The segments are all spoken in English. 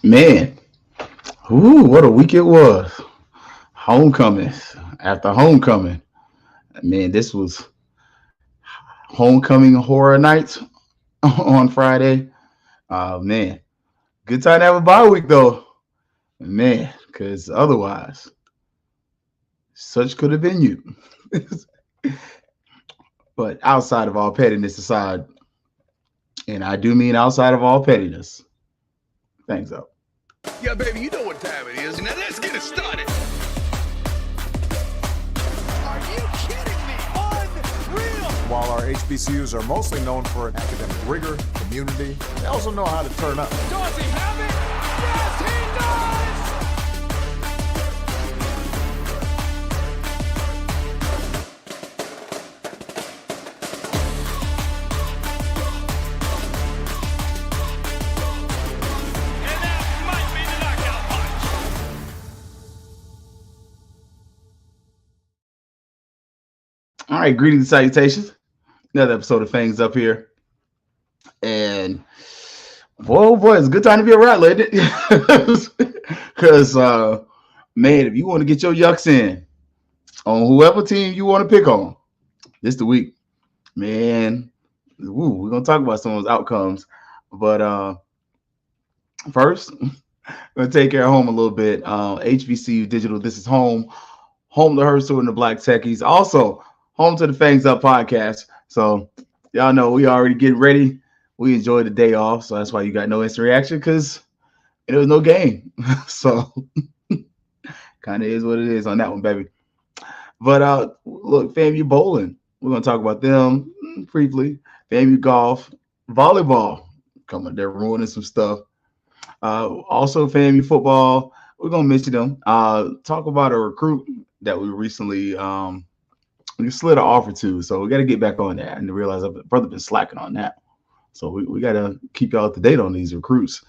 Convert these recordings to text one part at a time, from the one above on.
Man, ooh, what a week it was. Homecoming after homecoming. Man, this was homecoming horror nights on Friday. Man, good time to have a bye week though. Man, because otherwise, such could have been you. But outside of all pettiness aside, and I do mean outside of all pettiness, thanks up. Yeah, baby, you know what time it is. Now let's get it started. Are you kidding me? Unreal! While our HBCUs are mostly known for academic rigor, community, they also know how to turn up. Does he have it? Yes, he does! And that might be the knockout punch. All right, greetings and salutations. Another episode of Fangs up here. And boy, it's a good time to be a Rattler, isn't it? Because, man, if you want to get your yucks in on whoever team you want to pick on, this the week. Man, we're going to talk about some of those outcomes. But first, I'm going to take care of home a little bit. HBCU Digital, this is home to Herschel and the Black Techies. Also, home to the Fangs Up podcast. So, y'all know we already getting ready. We enjoyed the day off, so that's why you got no instant reaction because there was no game. So, kind of is what it is on that one, baby. But look, FAMU bowling. We're gonna talk about them briefly. FAMU golf, volleyball coming. They're ruining some stuff. Also, FAMU football. We're gonna mention them. Talk about a recruit that we recently we slid an offer to. So we got to get back on that and realize I've brother been slacking on that. So we got to keep y'all up to date on these recruits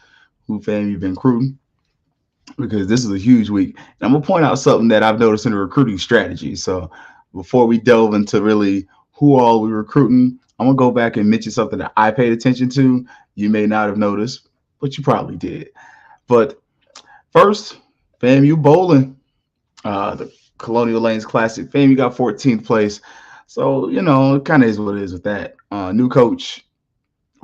who FAMU been recruiting because this is a huge week. And I'm gonna point out something that I've noticed in the recruiting strategy. So before we delve into really who all we're recruiting, I'm gonna go back and mention something that I paid attention to. You may not have noticed, but you probably did. But first, FAMU bowling, the Colonial Lanes Classic. FAMU got 14th place. So, you know, it kind of is what it is with that. New coach,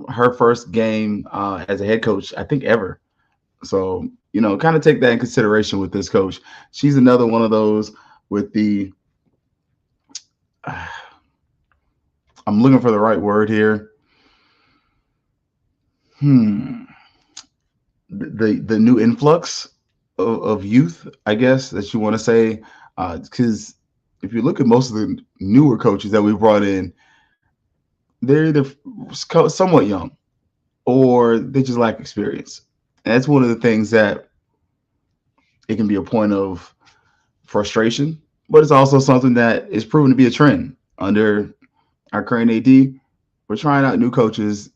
her first game as a head coach, I think, ever. So, you know, kind of take that in consideration with this coach. She's another one of those with the I'm looking for the right word here. The new influx of youth, I guess, that you want to say. Because if you look at most of the newer coaches that we brought in, they're either somewhat young or they just lack experience. And that's one of the things that it can be a point of frustration, but it's also something that is proven to be a trend under our current AD. We're trying out new coaches,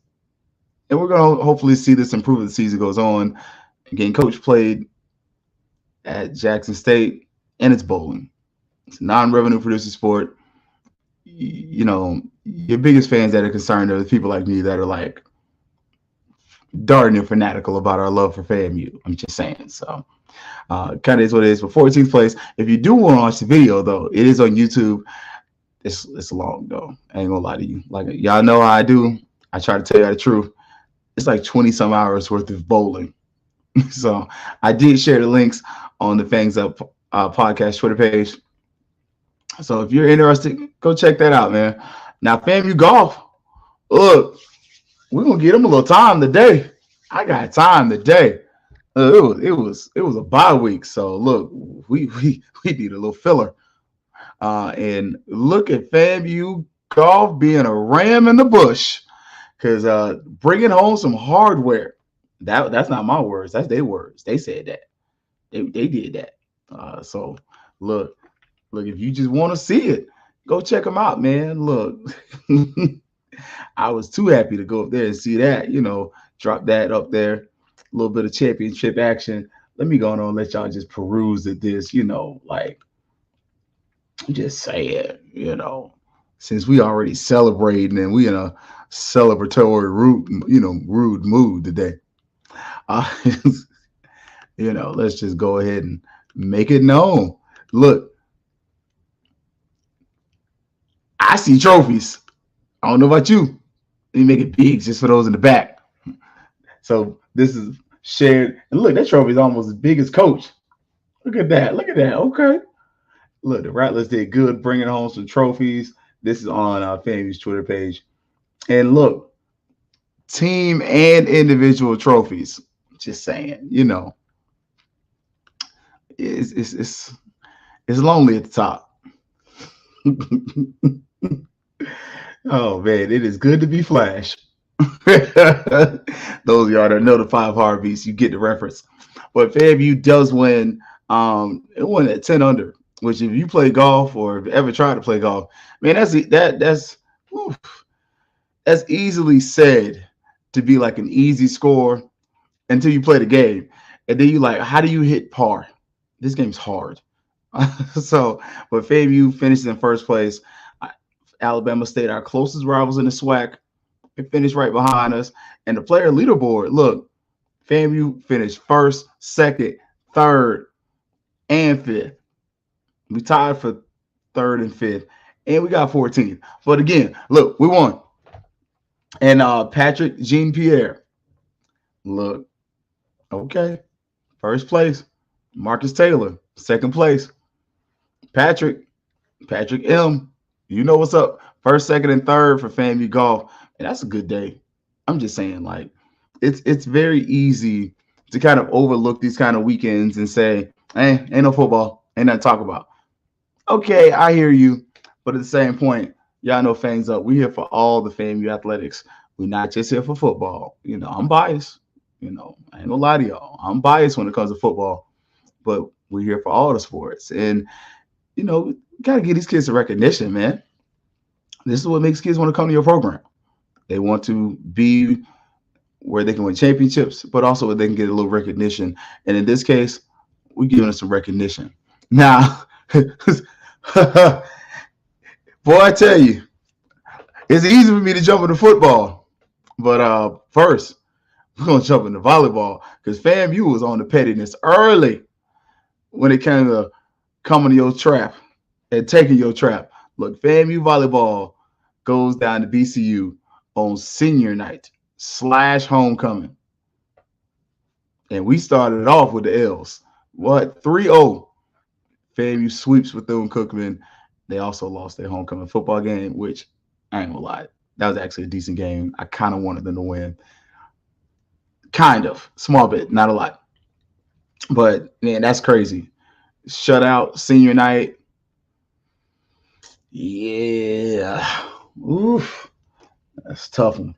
and we're going to hopefully see this improve as the season goes on. Again, coach played at Jackson State, and it's bowling. It's a non-revenue producing sport. You know, your biggest fans that are concerned are the people like me that are like darn near fanatical about our love for FAMU. I'm just saying. So kind of is what it is. But 14th place. If you do want to watch the video, though, it is on YouTube. It's long, though. I ain't gonna lie to you. Like, y'all know how I do. I try to tell you the truth. It's like 20 some hours worth of bowling. So I did share the links on the Fangs Up podcast Twitter page. So if you're interested, go check that out, man. Now, FAMU golf, look, we're gonna get them a little time today. I got time today. It was a bye week, so look, we need a little filler. And look at FAMU golf being a ram in the bush, because bringing home some hardware. That's not my words. That's their words. They said that. They did that. So look, if you just want to see it, go check them out, man. Look, I was too happy to go up there and see that, you know, drop that up there, a little bit of championship action. Let me go on and let y'all just peruse at this, you know, like, just say it, you know, since we already celebrating and we in a celebratory rude mood today. Let's just go ahead and make it known. Look, I see trophies. I don't know about you. Let me make it big just for those in the back. So this is shared. And look, that trophy is almost as big as Coach. Look at that. Look at that. Okay. Look, the Rattlers did good bringing home some trophies. This is on FAMU's Twitter page. And look, team and individual trophies. Just saying, it's lonely at the top. Oh man, it is good to be Flash. Those of y'all that know the five heartbeats, you get the reference. But FAMU does win. It won at 10 under, which if you play golf or if you ever tried to play golf, man, oof, that's easily said to be like an easy score until you play the game. And then you like, how do you hit par? This game's hard. So, but FAMU finished in first place. Alabama State, our closest rivals in the SWAC, they finished right behind us. And the player leaderboard, look, FAMU finished first, second, third, and fifth. We tied for third and fifth, and we got 14th. But again, look, we won. And Patrick Jean Pierre, look, okay, first place. Marcus Taylor, second place. Patrick M, you know what's up. First, second, and third for FAMU Golf. And that's a good day. I'm just saying, like, it's very easy to kind of overlook these kind of weekends and say, hey, ain't no football, ain't nothing to talk about. Okay, I hear you. But at the same point, y'all know Fangs up. We're here for all the FAMU athletics. We're not just here for football. I'm biased. I ain't gonna lie to y'all. I'm biased when it comes to football. But we're here for all the sports. And, we got to give these kids a recognition, man. This is what makes kids want to come to your program. They want to be where they can win championships, but also where they can get a little recognition. And in this case, we're giving them some recognition. Now, boy, I tell you, it's easy for me to jump into football. But first, we're going to jump into volleyball because FAMU was on the pettiness early when it came to coming to your trap and taking your trap. Look, FAMU volleyball goes down to BCU on senior night / homecoming. And we started off with the L's. What? 3-0. FAMU sweeps Bethune-Cookman. They also lost their homecoming football game, which I ain't gonna lie. That was actually a decent game. I kind of wanted them to win. Kind of. Small bit, not a lot. But, man, that's crazy. Shutout, senior night. Yeah. Oof. That's a tough one.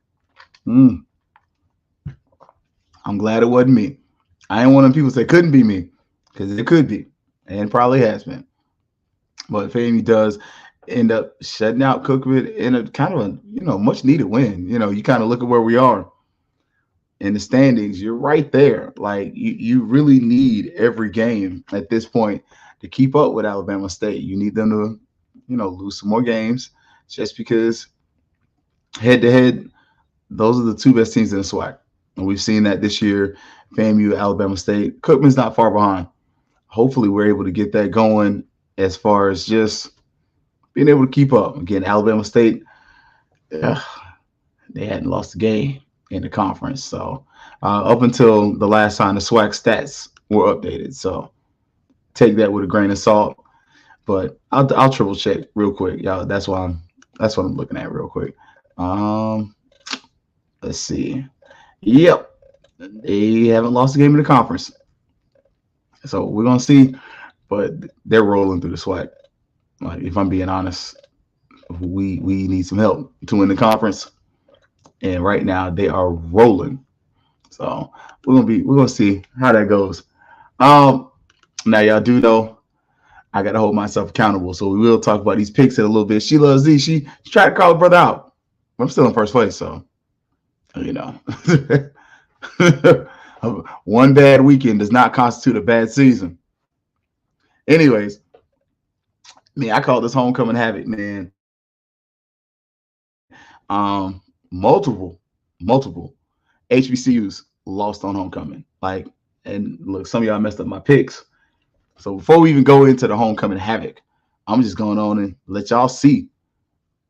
I'm glad it wasn't me. I ain't one of them people say it couldn't be me, because it could be, and probably has been. But FAMU does end up shutting out Cookman in a kind of a much needed win. You kind of look at where we are in the standings. You're right there. Like you really need every game at this point to keep up with Alabama State. You need them to lose some more games, just because head to head, those are the two best teams in the SWAC. And we've seen that this year. FAMU, Alabama State. Cookman's not far behind. Hopefully we're able to get that going as far as just being able to keep up. Again, Alabama State, they hadn't lost a game in the conference. So up until the last time the SWAC stats were updated. So take that with a grain of salt. But I'll triple check real quick, y'all. That's what I'm looking at real quick. Let's see. Yep, they haven't lost a game in the conference. So we're gonna see, but they're rolling through the SWAC. Like, if I'm being honest, we need some help to win the conference, and right now they are rolling. So we're gonna see how that goes. Now y'all do know I got to hold myself accountable, so we will talk about these picks in a little bit. She loves Z. She tried to call her brother out. I'm still in first place, so one bad weekend does not constitute a bad season. Anyways, man, I call this homecoming havoc, man. Multiple HBCUs lost on homecoming. Like, And look, some of y'all messed up my picks. So before we even go into the homecoming havoc, I'm just going on and let y'all see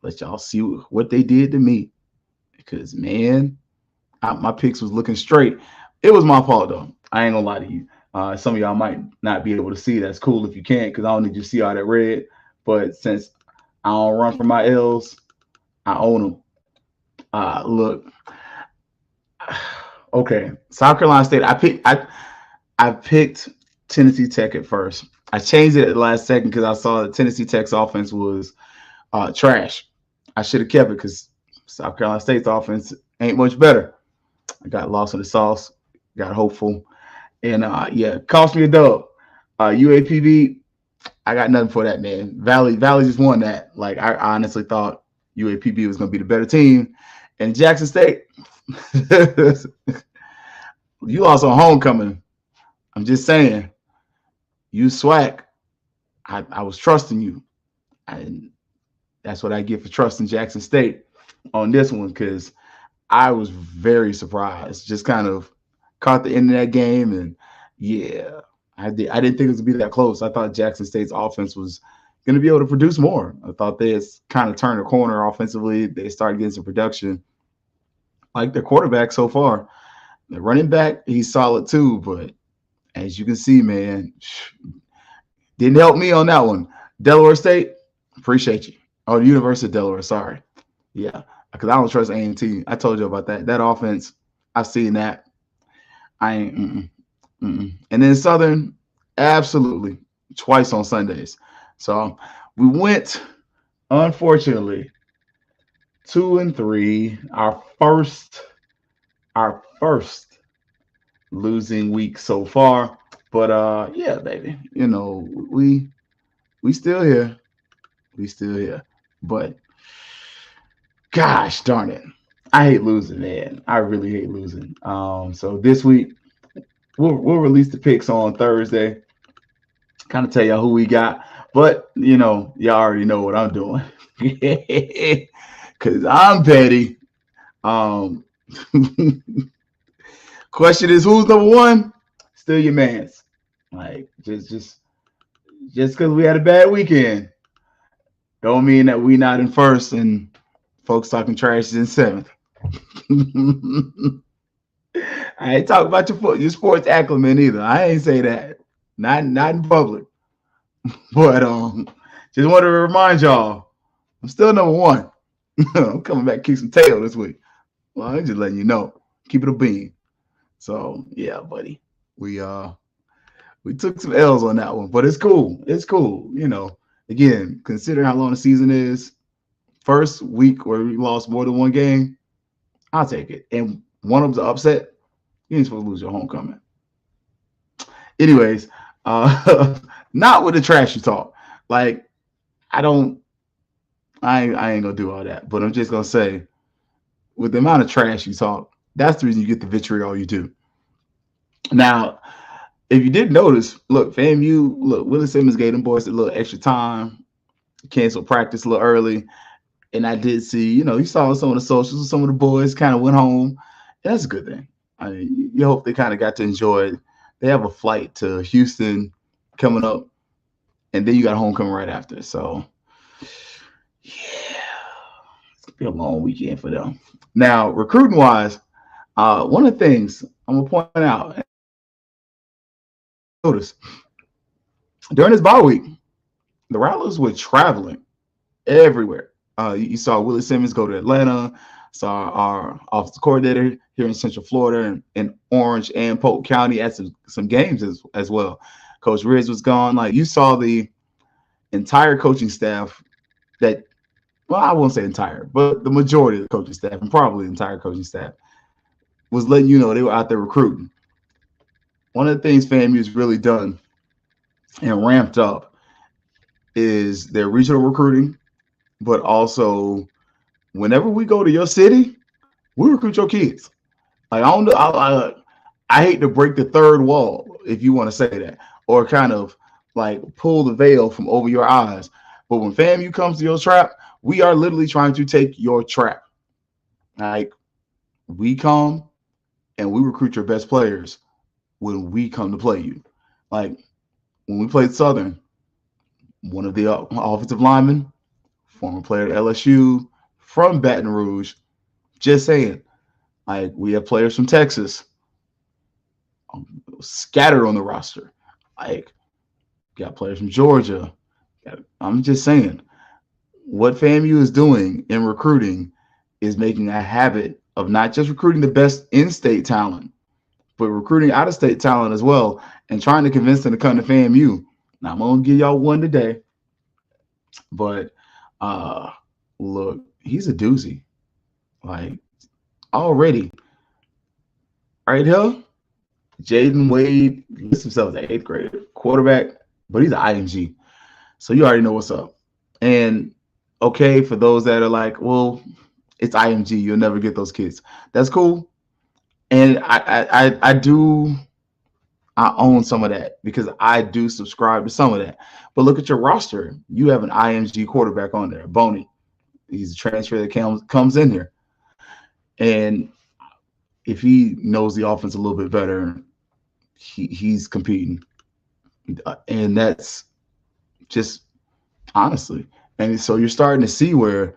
what they did to me. Because man, my picks was looking straight. It was my fault though. I ain't gonna lie to you. Some of y'all might not be able to see. That's cool if you can, because I don't need you to see all that red. But since I don't run from my L's, I own them. Look, okay. South Carolina State. I picked Tennessee Tech at first. I changed it at the last second because I saw that Tennessee Tech's offense was trash. I should have kept it because South Carolina State's offense ain't much better. I got lost in the sauce, got hopeful, and yeah, cost me a dub. UAPB, I got nothing for that, man. Valley just won that. Like I honestly thought UAPB was gonna be the better team, and Jackson State, you lost on homecoming. I'm just saying, you swag. I was trusting you, and that's what I get for trusting Jackson State on this one, because I was very surprised. Just kind of caught the end of that game, and yeah, I didn't think it was gonna be that close. I thought Jackson State's offense was gonna be able to produce more. I thought they had kind of turned a corner offensively. They started getting some production. Like their quarterback so far, the running back, he's solid too. But as you can see, man, didn't help me on that one. Delaware State, appreciate you. Oh, the University of Delaware, sorry. Yeah, because I don't trust A&T. I told you about that. That offense, I've seen that. I ain't. And then Southern, absolutely, twice on Sundays. So we went, unfortunately, 2-3. Our first losing week so far. But yeah, baby, you know, we still here. We still here. But gosh darn it, I hate losing, man. I really hate losing. So this week we'll release the picks on Thursday. Kind of tell y'all who we got, but you know, y'all already know what I'm doing. Cause I'm petty. Question is, who's number one? Still your man's. Like just because we had a bad weekend, don't mean that we not in first and folks talking trash is in seventh. I ain't talking about your sports acumen either. I ain't say that. Not in public. But just wanted to remind y'all, I'm still number one. I'm coming back to kick some tail this week. Well, I'm just letting you know. Keep it a bean. So yeah, buddy. We took some L's on that one, but it's cool. It's cool. You know, again, considering how long the season is, first week where we lost more than one game, I'll take it. And one of them's an upset. You ain't supposed to lose your homecoming. Anyways, not with the trashy talk. Like, I ain't gonna do all that, but I'm just gonna say, with the amount of trash you talk, that's the reason you get the vitriol you do. Now, if you didn't notice, look, FAMU, look, Willie Simmons gave them boys a little extra time, canceled practice a little early. And I did see, you know, you saw some of the socials, some of the boys kind of went home. And that's a good thing. I mean, you hope they kind of got to enjoy it. They have a flight to Houston coming up, and then you got homecoming right after. So, yeah, it's going to be a long weekend for them. Now, recruiting-wise, one of the things I'm going to point out, notice, during this bye week, the Rattlers were traveling everywhere. You saw Willie Simmons go to Atlanta, saw our offensive coordinator here in Central Florida and in Orange and Polk County at some games as well. Coach Riz was gone. Like, you saw the entire coaching staff that, well, I won't say entire, but the majority of the coaching staff, and probably the entire coaching staff, was letting you know they were out there recruiting. One of the things FAMU's really done and ramped up is their regional recruiting, but also whenever we go to your city, we recruit your kids. Like, I don't know, I hate to break the third wall, if you want to say that, or kind of like pull the veil from over your eyes. But when FAMU comes to your trap, we are literally trying to take your trap. Like, we come and we recruit your best players when we come to play you. Like when we played Southern, one of the offensive linemen, former player at LSU from Baton Rouge, just saying, like we have players from Texas scattered on the roster. Like got players from Georgia. I'm just saying, what FAMU is doing in recruiting is making a habit of not just recruiting the best in-state talent, but recruiting out-of-state talent as well, and trying to convince them to come to FAMU. Now I'm gonna give y'all one today, but uh, look, he's a doozy. Like already, right here, Jaden Wade lists himself as an eighth grader quarterback, but he's an IMG. So you already know what's up. And okay, for those that are like, well, it's IMG, you'll never get those kids. That's cool. And I own some of that because I do subscribe to some of that. But look at your roster. You have an IMG quarterback on there, Boney. He's a transfer that comes in here. And if he knows the offense a little bit better, he's competing. And that's just honestly. And so you're starting to see where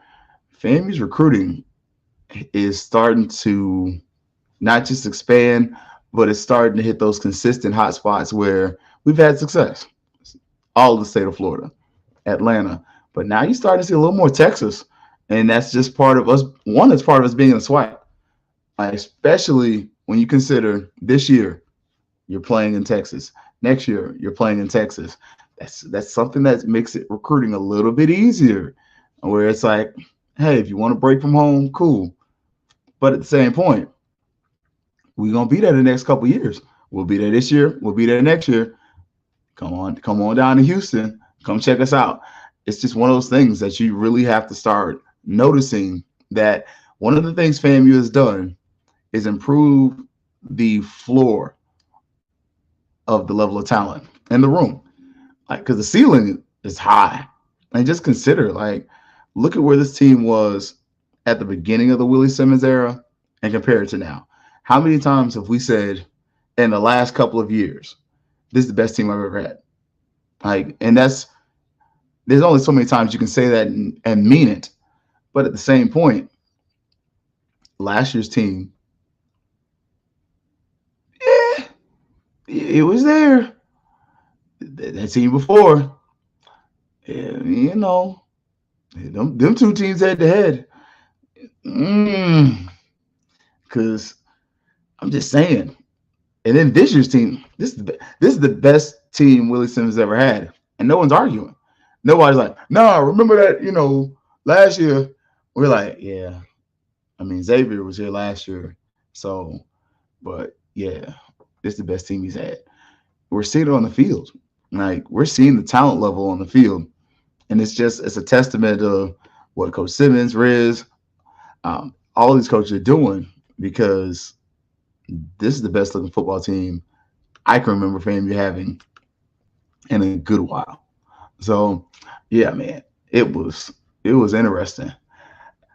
FAMU's recruiting is starting to not just expand, but it's starting to hit those consistent hot spots where we've had success. All of the state of Florida, Atlanta. But now you're starting to see a little more Texas. And that's just part of us. One, that's part of us being in the SWAC. Especially when you consider this year you're playing in Texas. Next year you're playing in Texas. That's something that makes it recruiting a little bit easier. Where it's like, hey, if you want to break from home, cool. But at the same point, we're gonna be there the next couple of years. We'll be there this year. We'll be there next year. Come on down to Houston. Come check us out. It's just one of those things that you really have to start noticing that one of the things FAMU has done is improve the floor of the level of talent in the room. Like, because the ceiling is high. And just consider, like, look at where this team was at the beginning of the Willie Simmons era and compare it to now. How many times have we said in the last couple of years, this is the best team I've ever had? Like, and there's only so many times you can say that and mean it. But at the same point, last year's team, yeah, it was there. That team before, yeah, you know, them two teams head to head. Because I'm just saying. And then this year's team, this is the best team Willie Simmons ever had, and no one's arguing. Nobody's like, no, remember that, last year. We're like, yeah. I mean, Xavier was here last year, so, but yeah, this is the best team he's had. We're seeing it on the field. Like, we're seeing the talent level on the field, and it's a testament to what Coach Simmons, Riz, all these coaches are doing, because this is the best looking football team I can remember FAMU having in a good while. So, yeah, man, it was interesting.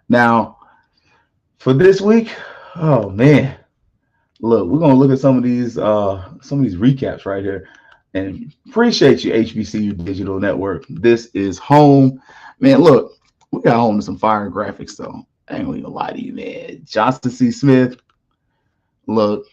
Now, for this week, oh man, look, we're gonna look at some of these recaps right here, and appreciate you, HBCU Digital Network. This is home, man. Look, we got home to some fire graphics though. I ain't gonna lie to you, man. Johnson C. Smith, look,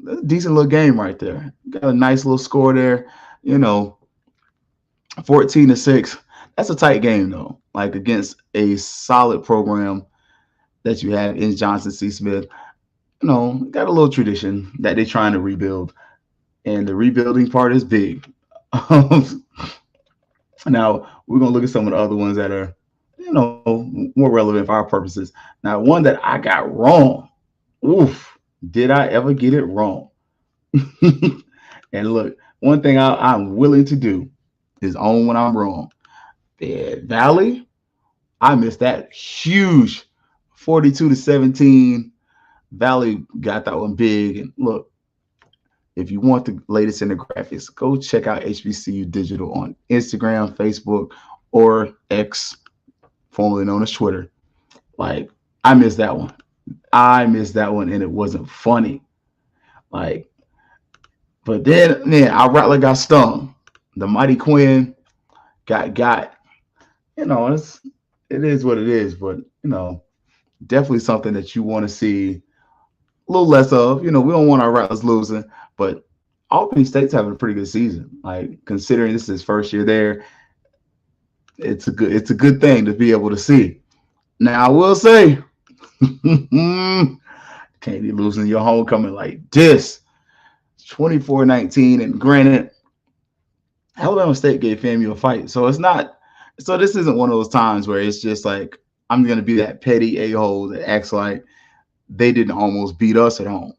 that's a decent little game right there. Got a nice little score there, 14-6. That's a tight game though, like against a solid program that you have in Johnson C. Smith. Got a little tradition that they're trying to rebuild, and the rebuilding part is big. Now we're gonna look at some of the other ones that are, more relevant for our purposes. Now, one that I got wrong. Oof, did I ever get it wrong? And look, one thing I'm willing to do is own when I'm wrong. The Valley, I missed that huge 42-17. Valley got that one big. And look, if you want the latest in the graphics, go check out HBCU Digital on Instagram, Facebook, or X, formerly known as Twitter. Like, I missed that one. I missed that one, and it wasn't funny. Like, but then, man, our Rattler got stung. The Mighty Quinn got. It is what it is. But definitely something that you want to see a little less of. We don't want our Rattlers losing, but Albany State's having a pretty good season. Like, considering this is his first year there, it's a good thing to be able to see. Now I will say, can't be losing your homecoming like this. 24-19, and granted, Alabama State gave FAMU a fight. So it's not so this isn't one of those times where it's just like I'm gonna be that petty a-hole that acts like they didn't almost beat us at home.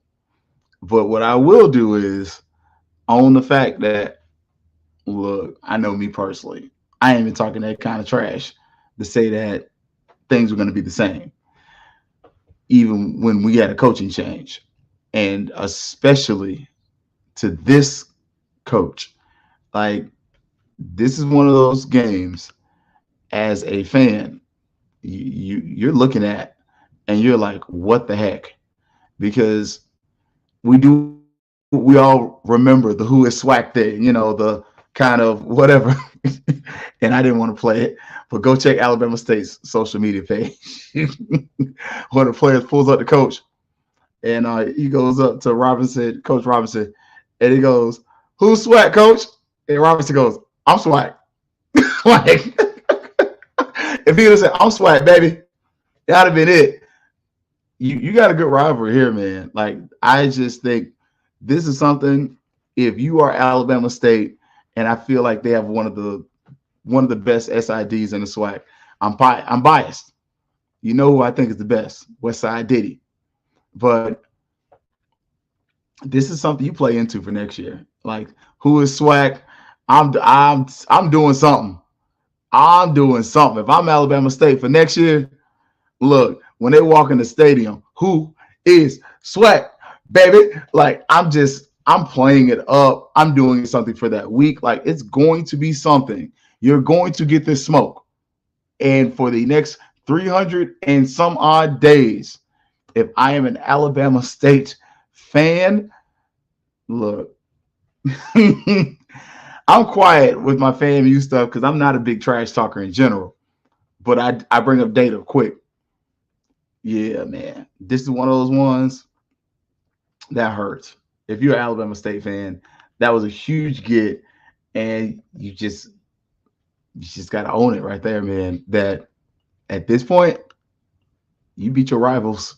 But what I will do is own the fact that, look, I know me personally. I ain't even talking that kind of trash to say that things were gonna be the same, even when we had a coaching change. And especially to this coach. Like, this is one of those games as a fan you're looking at and you're like, what the heck? Because we all remember the who is swag thing, the kind of whatever. And I didn't want to play it, but go check Alabama State's social media page. One of the players pulls up the coach, and he goes up to Robinson, Coach Robinson, and he goes, "Who's swag, coach?" And Robinson goes, "I'm swag." Like, if he would have said, "I'm swag, baby," that'd have been it. You got a good rivalry here, man. Like, I just think this is something. If you are Alabama State, and I feel like they have one of the best SIDs in the SWAC, I'm biased. You know who I think is the best? Westside Diddy. But this is something you play into for next year. Like, who is SWAC? I'm doing something. I'm doing something. If I'm Alabama State for next year, look, when they walk in the stadium, who is SWAC, baby? Like, I'm playing it up. I'm doing something for that week. Like, it's going to be something. You're going to get this smoke. And for the next 300 and some odd days, if I am an Alabama State fan, look, I'm quiet with my FAMU stuff because I'm not a big trash talker in general. But I bring up data quick. Yeah, man. This is one of those ones that hurts. If you're an Alabama State fan, that was a huge get. And you just got to own it right there, man. That at this point, you beat your rivals.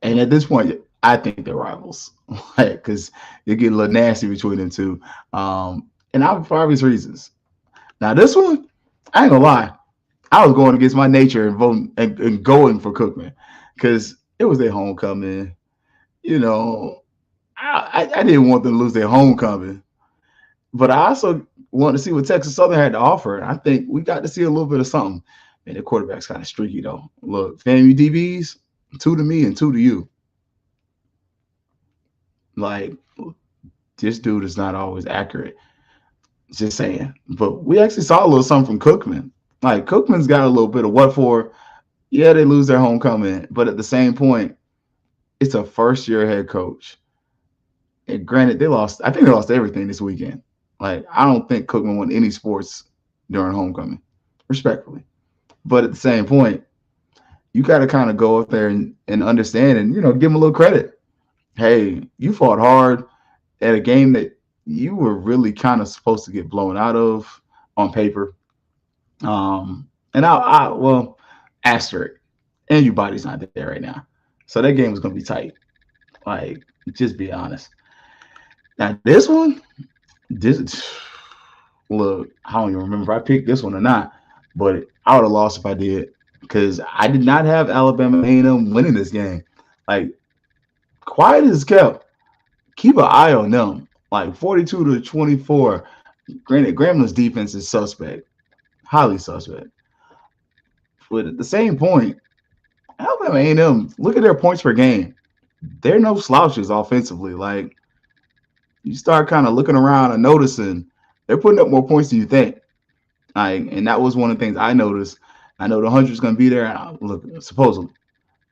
And at this point, I think they're rivals. Because they get a little nasty between them two. And for obvious reasons. Now, this one, I ain't gonna lie. I was going against my nature and voting and going for Cookman because it was their homecoming. I didn't want them to lose their homecoming, but I also wanted to see what Texas Southern had to offer. I think we got to see a little bit of something. Man, the quarterback's kind of streaky though. Look, FAMU DBs, 2 to me and 2 to you. Like, this dude is not always accurate. Just saying. But we actually saw a little something from Cookman. Like, Cookman's got a little bit of what for. Yeah, they lose their homecoming, but at the same point, it's a first-year head coach. And granted, I think they lost everything this weekend. Like, I don't think Cookman won any sports during homecoming, respectfully. But at the same point, you got to kind of go up there and understand and, give them a little credit. Hey, you fought hard at a game that you were really kind of supposed to get blown out of on paper. Well, asterisk, and your body's not there right now. So that game was going to be tight. Like, just be honest. Now, look, I don't even remember if I picked this one or not, but I would have lost if I did because I did not have Alabama A&M winning this game. Like, quiet as kept. Keep an eye on them. Like, 42-24. Granted, Gramblin's defense is suspect, highly suspect. But at the same point, Alabama A&M, look at their points per game. They're no slouches offensively. Like, you start kind of looking around and noticing they're putting up more points than you think. And that was one of the things I noticed. I know the 100's going to be there. Look, supposedly.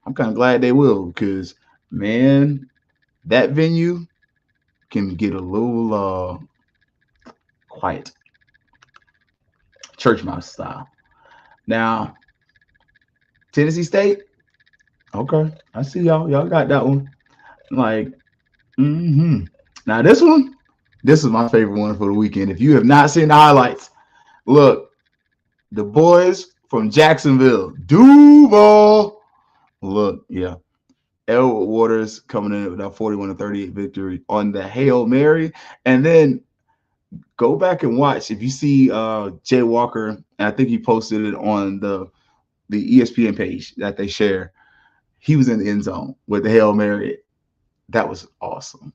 I'm kind of glad they will because, man, that venue can get a little quiet, church mouse style. Now, Tennessee State, okay, I see y'all. Y'all got that one. Like, now this is my favorite one for the weekend. If you have not seen the highlights, look, the boys from Jacksonville, Duval. Look, yeah, Elwood Waters coming in with a 41-38 victory on the Hail Mary. And then go back and watch if you see Jay Walker, and I think he posted it on the ESPN page that they share. He was in the end zone with the Hail Mary. That was awesome.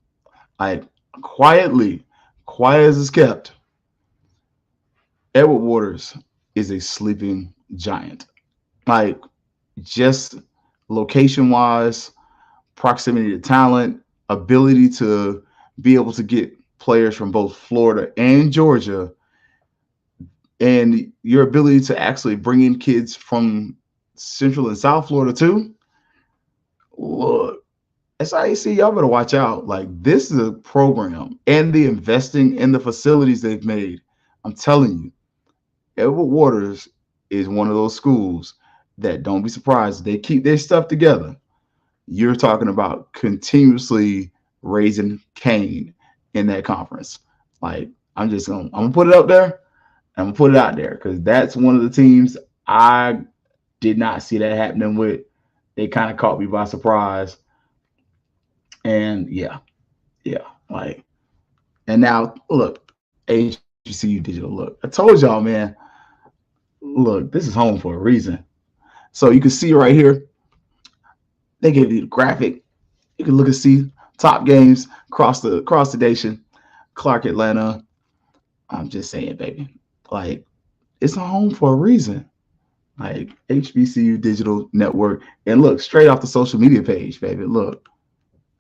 Like quietly, quiet as it's kept, Edward Waters is a sleeping giant. Like just location wise, proximity to talent, ability to be able to get players from both Florida and Georgia, and your ability to actually bring in kids from Central and South Florida too. Look, SIAC, y'all better watch out. Like this is a program and the investing in the facilities they've made. I'm telling you, Edward Waters is one of those schools that don't be surprised. They keep their stuff together. You're talking about continuously raising Cain in that conference. Like I'm gonna put it up there. I'm gonna put it out there because that's one of the teams I did not see that happening with. They kind of caught me by surprise. And yeah, like, and now look, HBCU Digital. Look, I told y'all, man. Look, this is home for a reason. So you can see right here, they gave you the graphic. You can look and see top games across the nation. Clark, Atlanta. I'm just saying, baby. Like, it's a home for a reason. Like HBCU Digital Network. And look, straight off the social media page, baby. Look,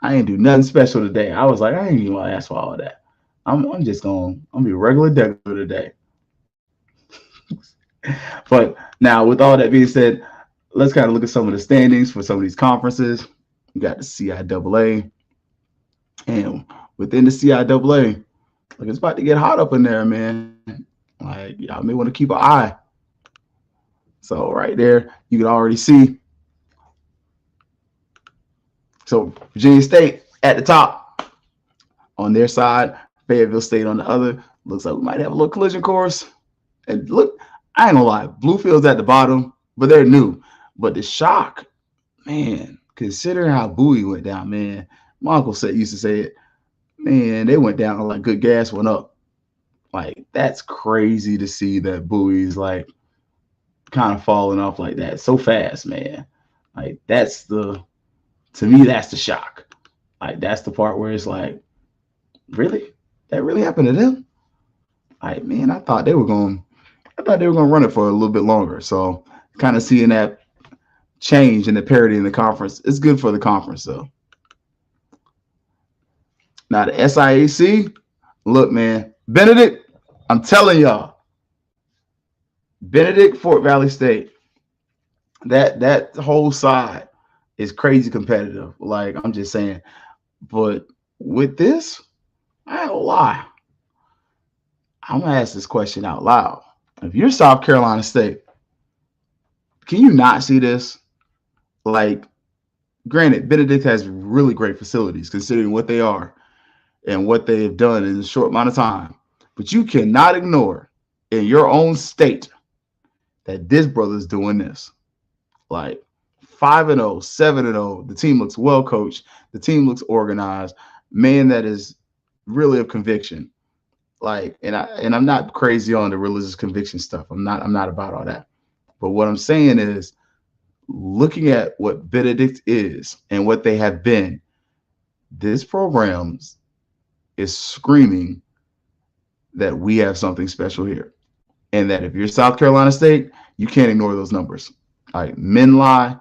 I ain't do nothing special today. I was like, I ain't even want to ask for all of that. I'm just going to be regular degular today. But now, with all that being said, let's kind of look at some of the standings for some of these conferences. We got the CIAA. And within the CIAA, like it's about to get hot up in there, man. Like, y'all may want to keep an eye. So right there, you can already see. So Virginia State at the top on their side, Fayetteville State on the other. Looks like we might have a little collision course. And look, I ain't gonna lie, Bluefield's at the bottom, but they're new. But the shock, man, considering how Bowie went down, man. My uncle used to say it, man, they went down like good gas went up. Like, that's crazy to see that Bowie's like kind of falling off like that so fast, man. Like, to me, that's the shock. Like, that's the part where it's like, really? That really happened to them? Like, man, I thought they were going to run it for a little bit longer. So kind of seeing that change in the parity in the conference, it's good for the conference, though. Now, the SIAC, look, man, Benedict, I'm telling y'all, Benedict, Fort Valley State, that whole side is crazy competitive. Like, I'm just saying. But with this, I ain't gonna lie. I'm going to ask this question out loud. If you're South Carolina State, can you not see this? Like, granted, Benedict has really great facilities considering what they are and what they have done in a short amount of time. But you cannot ignore in your own state that this brother's doing this. Like 5-0, 7-0. The team looks well coached. The team looks organized. Man, that is really of conviction. Like, and I'm not crazy on the religious conviction stuff. I'm not about all that. But what I'm saying is, looking at what Benedict is and what they have been, this program is screaming that we have something special here. And that if you're South Carolina State, you can't ignore those numbers. All right, men lie,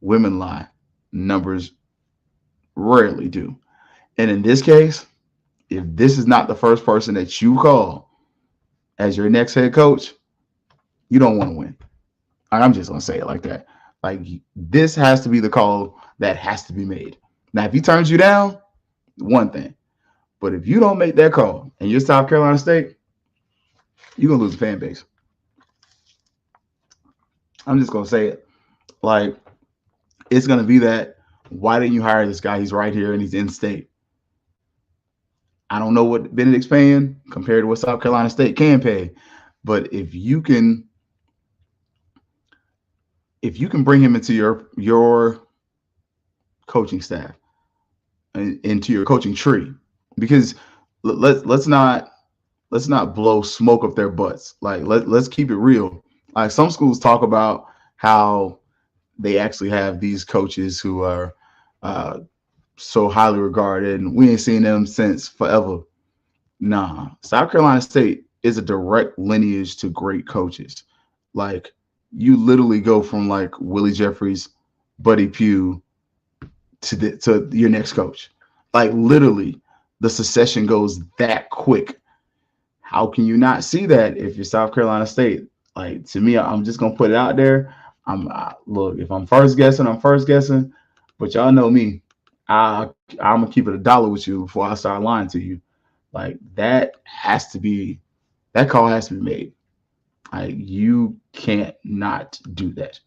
women lie. Numbers rarely do. And in this case, if this is not the first person that you call as your next head coach, you don't want to win. I'm just going to say it like that. Like this has to be the call that has to be made. Now, if he turns you down, one thing. But if you don't make that call and you're South Carolina State, you're gonna lose the fan base. I'm just gonna say it. Like it's gonna be that. Why didn't you hire this guy? He's right here and he's in state. I don't know what Benedict's paying compared to what South Carolina State can pay, but if you can bring him into your coaching staff and into your coaching tree, because let's not blow smoke up their butts. Like let's keep it real. Like some schools talk about how they actually have these coaches who are uh, so highly regarded, and we ain't seen them since forever. Nah, South Carolina State is a direct lineage to great coaches. Like you literally go from like Willie Jeffries, Buddy Pugh to your next coach. Like literally, the succession goes that quick. How can you not see that if you're South Carolina State? Like to me, I'm just gonna put it out there. Look, if I'm first guessing, I'm first guessing. But y'all know me. I'm gonna keep it a dollar with you before I start lying to you. Like that call has to be made. Like you can't not do that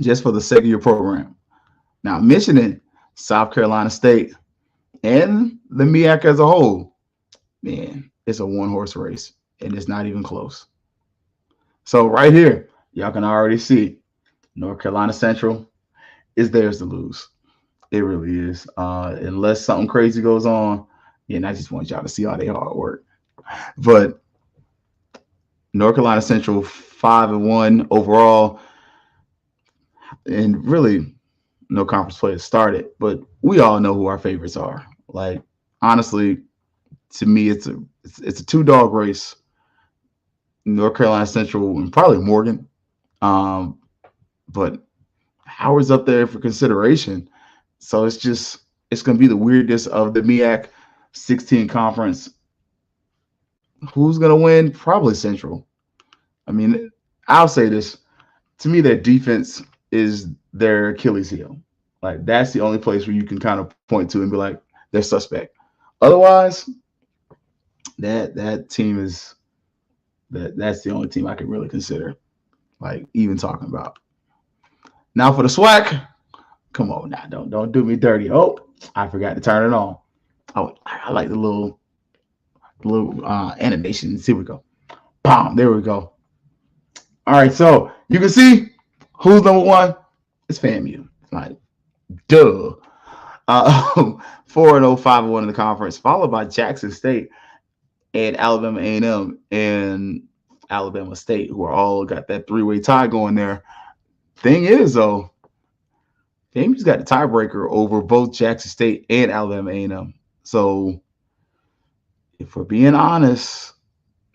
just for the sake of your program. Now mentioning South Carolina State and the MEAC as a whole, man, it's a one horse race and it's not even close. So right here, y'all can already see North Carolina Central is theirs to lose. It really is. Unless something crazy goes on, and I just want y'all to see all their hard work. But North Carolina Central 5-1 overall, and really no conference play has started. But we all know who our favorites are. Like honestly, to me, it's a two dog race. North Carolina Central and probably Morgan, but Howard's up there for consideration. So it's going to be the weirdest of the MEAC 16 conference. Who's going to win? Probably Central. I mean, I'll say this. To me, their defense is their Achilles heel. Like that's the only place where you can kind of point to and be like, they're suspect. Otherwise, that team is that's the only team I can really consider, like even talking about. Now for the SWAC, come on now, don't do me dirty. Oh, I forgot to turn it on. Oh, I like the little animations. Here we go. Bam, there we go. All right, so you can see who's number one. It's FAMU. Like, duh. 4-0, 5-1 in the conference, followed by Jackson State and Alabama A&M and Alabama State, who are all got that three-way tie going there. Thing is, though, FAMU's got the tiebreaker over both Jackson State and Alabama A&M. So, if we're being honest,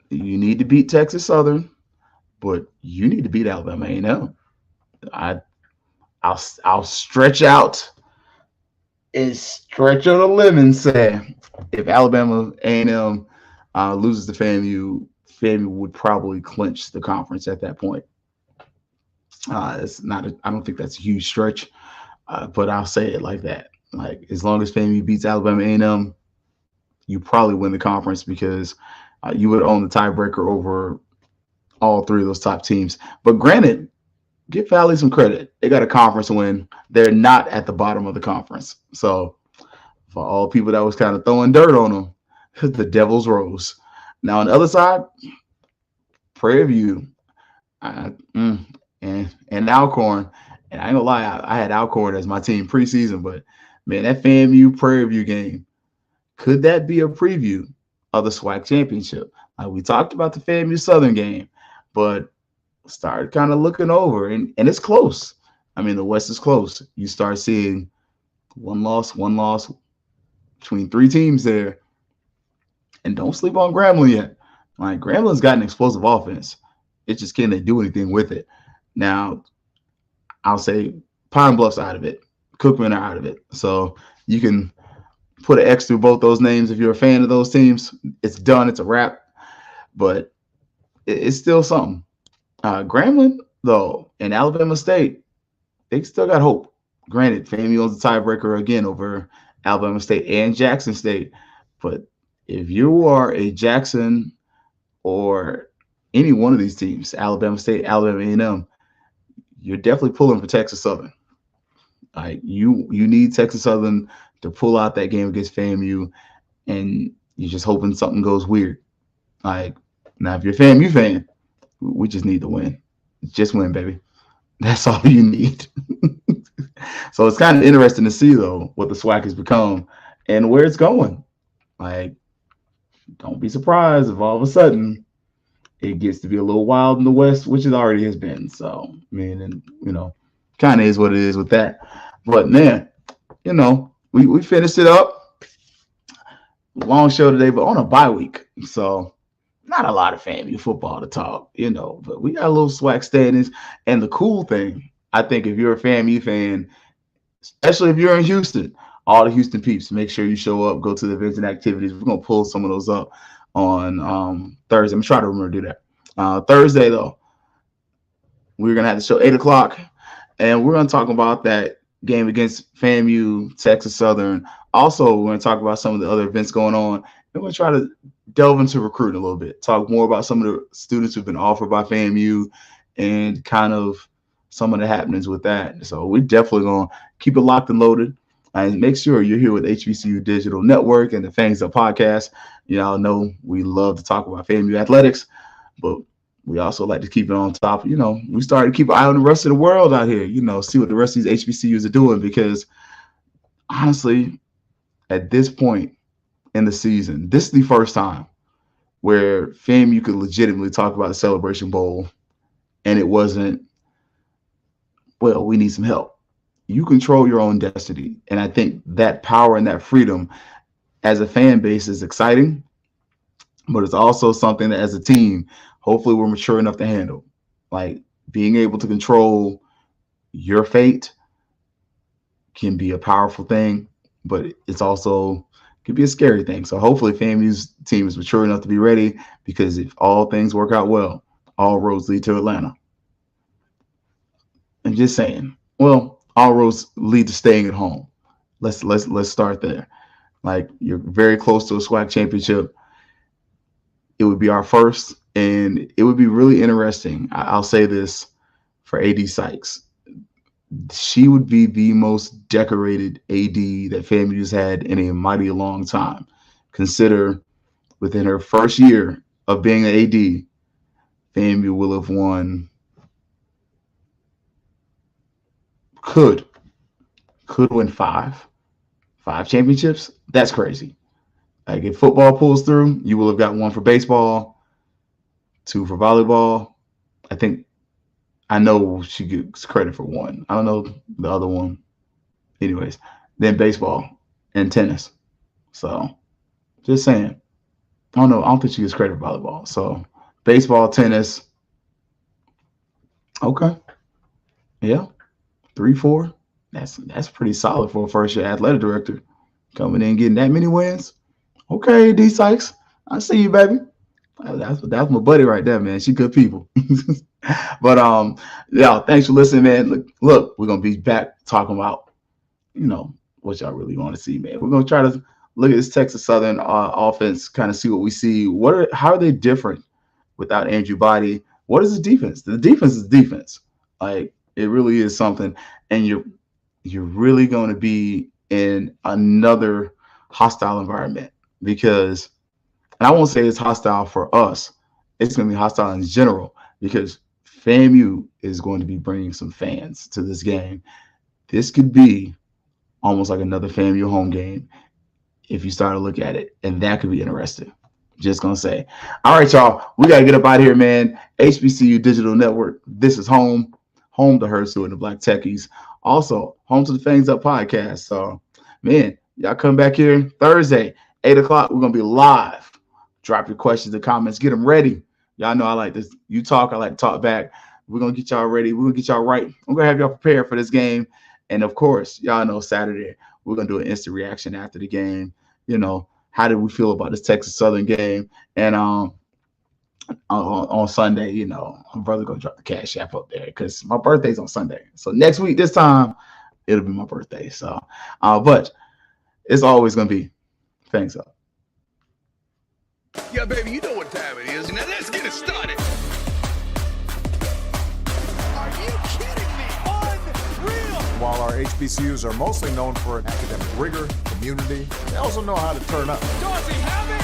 you need to beat Texas Southern, but you need to beat Alabama A&M. I'll stretch out and stretch on a limb and say if Alabama A&M loses to FAMU would probably clinch the conference at that point. It's not. I don't think that's a huge stretch, but I'll say it like that. Like as long as FAMU beats Alabama A&M, you probably win the conference because you would own the tiebreaker over all three of those top teams. But granted, give Valley some credit. They got a conference win. They're not at the bottom of the conference. So for all people that was kind of throwing dirt on them, the Devils rose. Now on the other side, Prairie View and Alcorn. And I ain't gonna lie, I had Alcorn as my team preseason, but man, that FAMU Prairie View game, could that be a preview of the SWAC championship? Like we talked about the FAMU Southern game, but started kind of looking over, and it's close. I mean, the West is close. You start seeing one loss between three teams there. And don't sleep on Grambling yet. Like Grambling's got an explosive offense. It's just can they do anything with it? Now, I'll say Pine Bluff's out of it. Cookman are out of it. So you can put an X through both those names if you're a fan of those teams. It's done. It's a wrap. But it's still something. Grambling, though, and Alabama State, they still got hope. Granted, FAMU owns the tiebreaker again over Alabama State and Jackson State. But if you are a Jackson or any one of these teams, Alabama State, Alabama A&M, you're definitely pulling for Texas Southern. Like you need Texas Southern to pull out that game against FAMU, and you're just hoping something goes weird. Like now, if you're a FAMU fan, we just need to win. Just win, baby. That's all you need. So it's kind of interesting to see though what the SWAC has become and where it's going. Like, don't be surprised if all of a sudden it gets to be a little wild in the West, which it already has been. So, I mean, and kind of is what it is with that. But man, we finished it up. Long show today, but on a bye week. So not a lot of FAMU football to talk, but we got a little SWAC standings. And the cool thing, I think if you're a FAMU fan, especially if you're in Houston, all the Houston peeps, make sure you show up, go to the events and activities. We're going to pull some of those up on Thursday. I'm trying to remember to do that. Thursday, though, we're going to have the show 8 o'clock, and we're going to talk about that game against FAMU, Texas Southern. Also, we're going to talk about some of the other events going on. And we're going to try to delve into recruiting a little bit, talk more about some of the students who've been offered by FAMU and kind of some of the happenings with that. So we're definitely going to keep it locked and loaded. And make sure you're here with HBCU Digital Network and the Fangs Up podcast. Y'all know we love to talk about FAMU athletics, but we also like to keep it on top. We started to keep an eye on the rest of the world out here, see what the rest of these HBCUs are doing, because honestly, at this point in the season, this is the first time where FAMU could legitimately talk about the Celebration Bowl and it wasn't, well, we need some help. You control your own destiny. And I think that power and that freedom as a fan base is exciting, but it's also something that as a team, hopefully we're mature enough to handle. Like being able to control your fate can be a powerful thing, but it's also can be a scary thing. So hopefully FAMU's team is mature enough to be ready, because if all things work out well, all roads lead to Atlanta. I'm just saying. Well, all roads lead to staying at home. Let's start there. Like, you're very close to a SWAC championship. It would be our first, and it would be really interesting. I'll say this for AD Sykes. She would be the most decorated AD that FAMU's had in a mighty long time. Consider within her first year of being an AD, FAMU will have won. Could win five championships. That's crazy. Like, if football pulls through, you will have got one for baseball, 2 for volleyball. I know she gets credit for 1. I don't know the other one. Anyways, then baseball and tennis. So just saying. I don't know. I don't think she gets credit for volleyball. So baseball, tennis. Okay. Yeah. 3, 4. That's pretty solid for a first-year athletic director, coming in getting that many wins. Okay, D Sykes, I see you, baby. That's my buddy right there, man. She good people. But yeah, thanks for listening, man. Look, we're gonna be back talking about what y'all really want to see, man. We're gonna try to look at this Texas Southern offense, kind of see what we see. How are they different without Andrew Body? What is the defense? The defense is defense. Like, it really is something, and you're really going to be in another hostile environment, because, and I won't say it's hostile for us, it's going to be hostile in general, because FAMU is going to be bringing some fans to this game. This could be almost like another FAMU home game if you start to look at it, and that could be interesting. Just gonna say. All right, y'all, we got to get up out of here, man. HBCU Digital Network, this is home to Hersu and the Black Techies. Also, home to the Fangs Up podcast. So, man, y'all come back here Thursday, 8 o'clock. We're going to be live. Drop your questions and comments. Get them ready. Y'all know I like this. You talk, I like to talk back. We're going to get y'all ready. We're going to get y'all right. I'm going to have y'all prepared for this game. And, of course, y'all know Saturday, we're going to do an instant reaction after the game. How did we feel about this Texas Southern game? And on Sunday, my brother gonna drop the cash app up there because my birthday's on Sunday. So next week, this time, it'll be my birthday. So, but it's always gonna be Fangs up. Yeah, baby, you know what time it is. Now let's get it started. Are you kidding me? Unreal! While our HBCUs are mostly known for academic rigor, community, they also know how to turn up. Does he have it?